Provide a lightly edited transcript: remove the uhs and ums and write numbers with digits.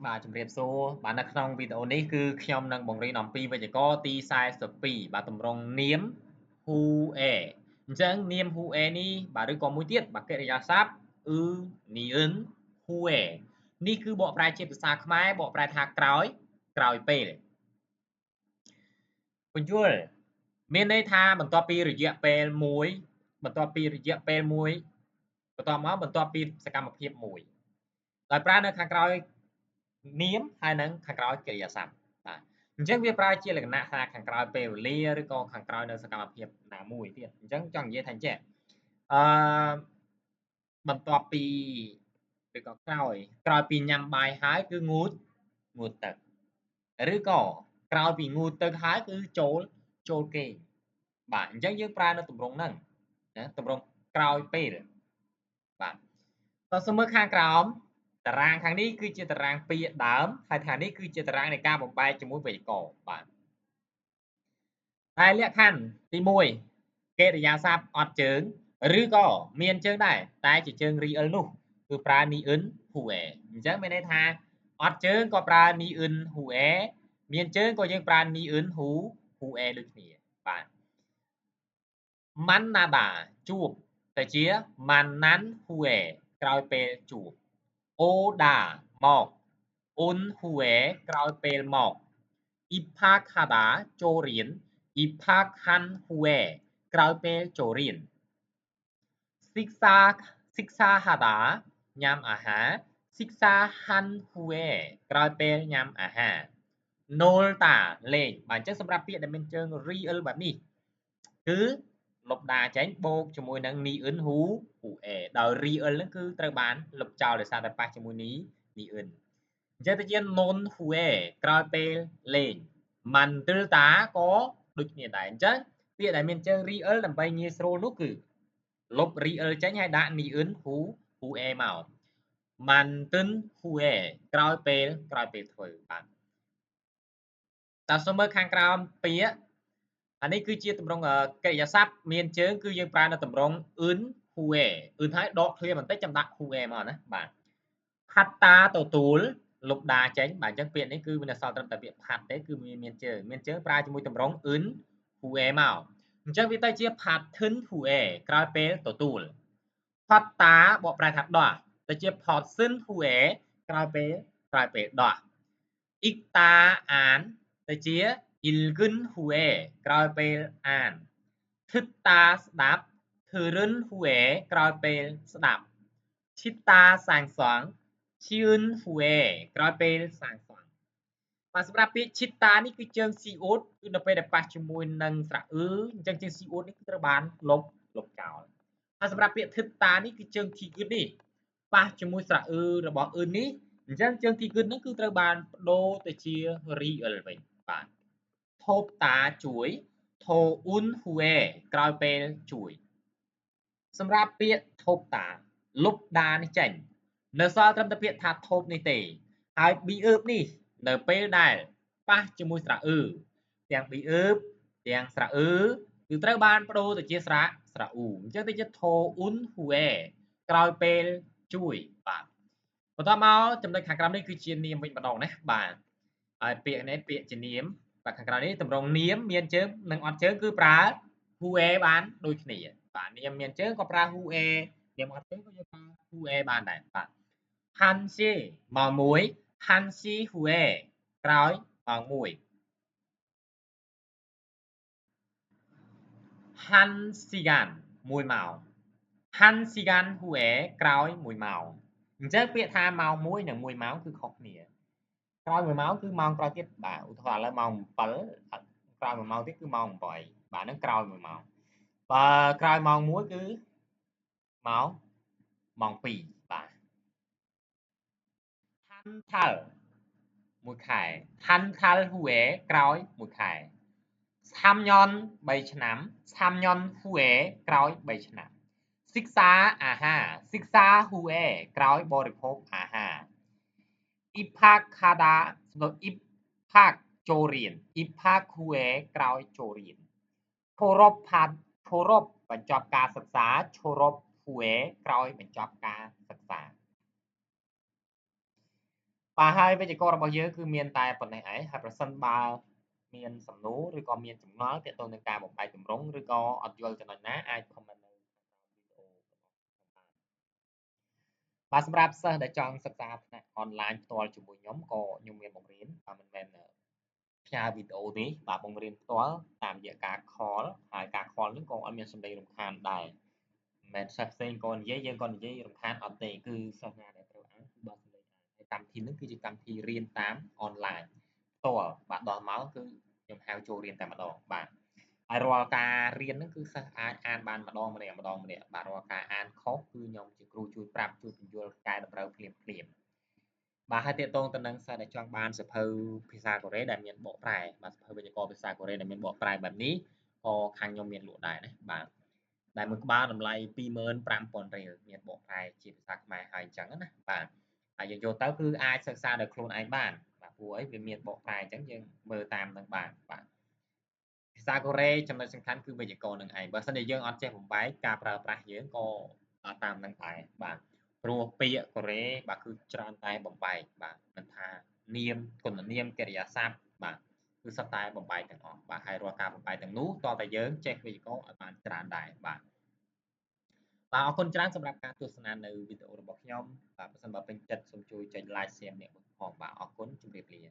បាទជំរាបសួរបាទនៅក្នុងវីដេអូនេះគឺខ្ញុំនឹងបង្រៀនអំពីវេយ្យាករណ៍ទី42បាទតម្រងនាម who a អញ្ចឹងនាម who a នេះបាទឬក៏មួយទៀតបាទកិរិយាសព្ទនីអ៊ិន who a នេះគឺបកប្រែជាភាសាខ្មែរបកប្រែថាក្រោយពេលពន្យល់មានន័យថាបន្ទាប់ពីរយៈពេលមួយបន្ទាប់ពីសកម្មភាពមួយដោយប្រើនៅខាងក្រោយនាមហើយនិងខាងក្រោយកិរិយាសព្ទបាទអញ្ចឹងវាប្រើជាលក្ខណៈថាខាងក្រោយពេលវេលាឬក៏ខាងក្រោយនៅសកម្មភាពណាមួយទៀតអញ្ចឹងចង់និយាយថាអញ្ចឹងអឺបន្ទាប់ពីឬក៏ក្រោយពីញ៉ាំបាយហើយគឺងូតទឹកឬក៏ក្រោយពីងូតទឹកហើយគឺចូលគេងបាទអញ្ចឹងយើងប្រើនៅទម្រង់ហ្នឹងណាទម្រង់ក្រោយពេលបាទតោះសូមមើលខាងក្រោមតារាងខាងនេះគឺជាតារាងពាក្យដើមហើយខាងនេះគឺជាតារាងនៃការបំបែកជាមួយវេយ្យាករណ៍បាទហើយលក្ខខណ្ឌទី1កិរិយាសព្ទអត់ជើងឬក៏មានជើងដែរតែជាជើង real នោះគឺប្រើនីអ៊ិន who a អញ្ចឹងមានន័យថាអត់ជើងក៏ប្រើនីអ៊ិន who a មានជើងក៏យើងប្រើនីអ៊ិន who a ដូចគ្នាបាទម៉ាន់ណាដាជួបទៅជាម៉ាន់ណាន់ who a ក្រោយពេលជួបអូដាមកអ៊ុន who a ក្រោយពេលមកអ៊ីផាខាដាចូលរៀនអ៊ីផាខាន់ who a ក្រោយពេលចូលរៀនសិក្សាហាដាញ៉ាំអាហារសិក្សាហាន់ who a ក្រោយពេលញ៉ាំអាហារណូលតាលេងបាទអញ្ចឹងសម្រាប់ពាក្យដែលមានជើង real បែបនេះគឺលុបដាចេញបូកជាមួយនឹងនីអ៊ិន who a ដោយ real ហ្នឹងគឺត្រូវបានលុបចោលដោយសារតែប៉ះជាមួយនីអ៊ិនអញ្ចឹងទៅជា non who a ក្រោយពេលលេង mantul ta ក៏ដូចគ្នាដែរអញ្ចឹងពាក្យដែលមានជើង real ដើម្បីងាយស្រួលនោះគឺលុប real ចេញហើយដាក់នីអ៊ិន who a មក mantul who a ក្រោយពេលធ្វើបាទតើសូមមើលខាងក្រោមពាក្យអានេះគឺជាទម្រង់កិរិយាសព្ទមានជើងគឺយើងប្រើនៅទម្រង់អ៊ឹន who a អ៊ឹនហើយដកឃ្លាបន្តិចចាំដាក់ who a មកណាបាទផាត់តាទទួលលុបដាចេញបាទអញ្ចឹងពាក្យនេះគឺមានអក្សរត្រឹមតែពាក្យផាត់ទេគឺមានជើងប្រើជាមួយទម្រង់អ៊ឹន who a មកអញ្ចឹងវាទៅជាផាត់ធិន who a ក្រោយពេលទទួលផាត់តាបកប្រែថាដោះទៅជាផតសិន who a ក្រោយពេលដោះអ៊ីកតាអានទៅជា ilgun who a ក្រោយពេលអានធឹកតាស្ដាប់ធឺរិន who a ក្រោយពេលស្ដាប់ឈិតាសាងសង់ឈឿន who a ក្រោយពេលសាងសង់បាទសម្រាប់ពាក្យឈិតានេះគឺជើងស៊ីអ៊ូតគឺនៅពេលដែលប៉ះជាមួយនឹងស្រៈអ៊ឺអញ្ចឹងជើងស៊ីអ៊ូតនេះគឺត្រូវបានលុបចោលហើយសម្រាប់ពាក្យធឹកតានេះគឺជើងធីគឹតនេះប៉ះជាមួយស្រៈអ៊ឺរបស់អ៊ឺនេះអញ្ចឹងជើងទីគឹតហ្នឹងគឺត្រូវបានបដូរទៅជា real វិញបាទថូបតាជួយថូអ៊ុន who a ក្រោយពេលជួយសម្រាប់ពាក្យថូបតាលុបដានេះចេញនៅសល់ត្រឹមតែពាក្យថាថូបនេះទេហើយ ប៊ីអឺបនេះនៅពេលដែលប៉ះជាមួយស្រៈអ៊ឺទាំង ប៊ីអឺបទាំងស្រៈអ៊ឺគឺត្រូវបានបដូរទៅជាស្រៈអ៊ូអញ្ចឹងទៅជាថូអ៊ុន who a ក្រោយពេលជួយបាទបន្តមកចំណុចខាងក្រោមនេះគឺជានាមវិញម្ដងណាបាទហើយពាក្យនេះពាក្យជានាមបាទខាងក្រោមនេះតម្រងនាមមានជើងនិងអត់ជើងគឺប្រើ who a បានដូចគ្នាបាទនាមមានជើងក៏ប្រើ who a នាមអត់ជើងក៏យើងប្រើ who a បានដែរបាទ Hansi ម៉ោង1 Hansi who a ក្រោយម៉ោង1 Hansigan 1ម៉ោង Hansigan who a ក្រោយ1ម៉ោងអញ្ចឹងពាក្យថាម៉ោង1និង1ម៉ោងគឺខុសគ្នាក្រោយ1ម៉ោងគឺម៉ោងក្រោយទៀតបាទឧទាហរណ៍ឥឡូវម៉ោង7ក្រោយ1ម៉ោងទៀតគឺម៉ោង8បាទហ្នឹងក្រោយ1ម៉ោងបើក្រោយម៉ោង1គឺម៉ោង2បាទ Hantal 1ខែ Hantal who a ក្រោយ1ខែឆាំញ៉ុន3ឆ្នាំឆាំញ៉ុន who a ក្រោយ3ឆ្នាំសិក្សាអាហារសិក្សា who a ក្រោយបរិភោគអាហារ Iphakada សំដៅ Iphak ចូលរៀន Iphak who a ក្រោយចូលរៀនឈរប់បញ្ចប់ការសិក្សាឈរប់ who a ក្រោយបញ្ចប់ការសិក្សា បាទហើយវេយ្យាករណ៍របស់យើងគឺមានតែប៉ុណ្ណេះឯងហើយប្រសិនបើមានសំណួរឬក៏មានចម្ងល់ទាក់ទងនឹងការបំបែកទម្រង់ឬក៏អត់យល់ចំណុចណាអាច comment នៅខាងក្រោមវីដេអូរបស់ខ្ញុំបានបាទសម្រាប់សិស្សដែលចង់សិក្សាថ្នាក់អនឡាញផ្ទាល់ជាមួយខ្ញុំក៏ខ្ញុំមានបង្រៀនបាទមិនមែនផ្ញើវីដេអូទេបាទបង្រៀនផ្ទាល់តាមរយៈការ call ហើយការ call ហ្នឹងក៏អត់មានសំឡេងរំខានដែរមិនមែនសិស្សផ្សេងក៏និយាយយើងក៏និយាយរំខានអត់ទេគឺសិស្សណាដែលត្រូវអានគឺបើកសំឡេងអានហើយកម្មវិធីហ្នឹងគឺជាកម្មវិធីរៀនតាមអនឡាញផ្ទាល់បាទដល់មកគឺខ្ញុំហៅចូលរៀនតែម្ដងបាទហើយរាល់ការរៀនហ្នឹងគឺសិស្សអាចអានបានម្ដងម្នាក់បាទរាល់ការអានខុសគឺខ្ញុំជាគ្រូជួយប្រាប់ជួយពន្យល់កែតម្រូវភ្លាមបាទហើយទាក់ទងទៅនឹងសិស្សដែលចង់បានសៀវភៅភាសាកូរ៉េដែលមានបកប្រែបាទសៀវភៅវេយ្យាករណ៍ភាសាកូរ៉េដែលមានបកប្រែបែបនេះក៏ខាងខ្ញុំមានលក់ដែរណាបាទដែលមួយក្បាលតម្លៃ 25,000 រៀលមានបកប្រែជាភាសាខ្មែរហើយអញ្ចឹងណាបាទហើយយើងយកទៅគឺអាចសិក្សាដោយខ្លួនឯងបានបាទព្រោះអីវាមានបកប្រែអញ្ចឹងយើងមើលតាមនឹងបានបាទភាសាកូរ៉េចំណុចសំខាន់គឺវេយ្យាករណ៍នឹងឯងបើសិនជាយើងអត់ចេះបំបែកការប្រើប្រាស់យើងក៏តាមនឹងដែរបាទព្រោះពាក្យកូរ៉េបាទគឺច្រើនតែបំបែកបាទមិនថានាមគុណនាមកិរិយាសព្ទបាទគឺសុទ្ធតែបំបែកទាំងអស់បាទហើយរាល់ការបំបែកទាំងនោះតើតែយើងចេះវេយ្យាករណ៍ឲ្យបានច្រើនដែរបាទបាទអរគុណច្រើនសម្រាប់ការទស្សនានៅវីដេអូរបស់ខ្ញុំបាទប្រសិនបើពេញចិត្តសូមជួយចុច like share ម្នាក់មួយផងបាទអរគុណជម្រាបលា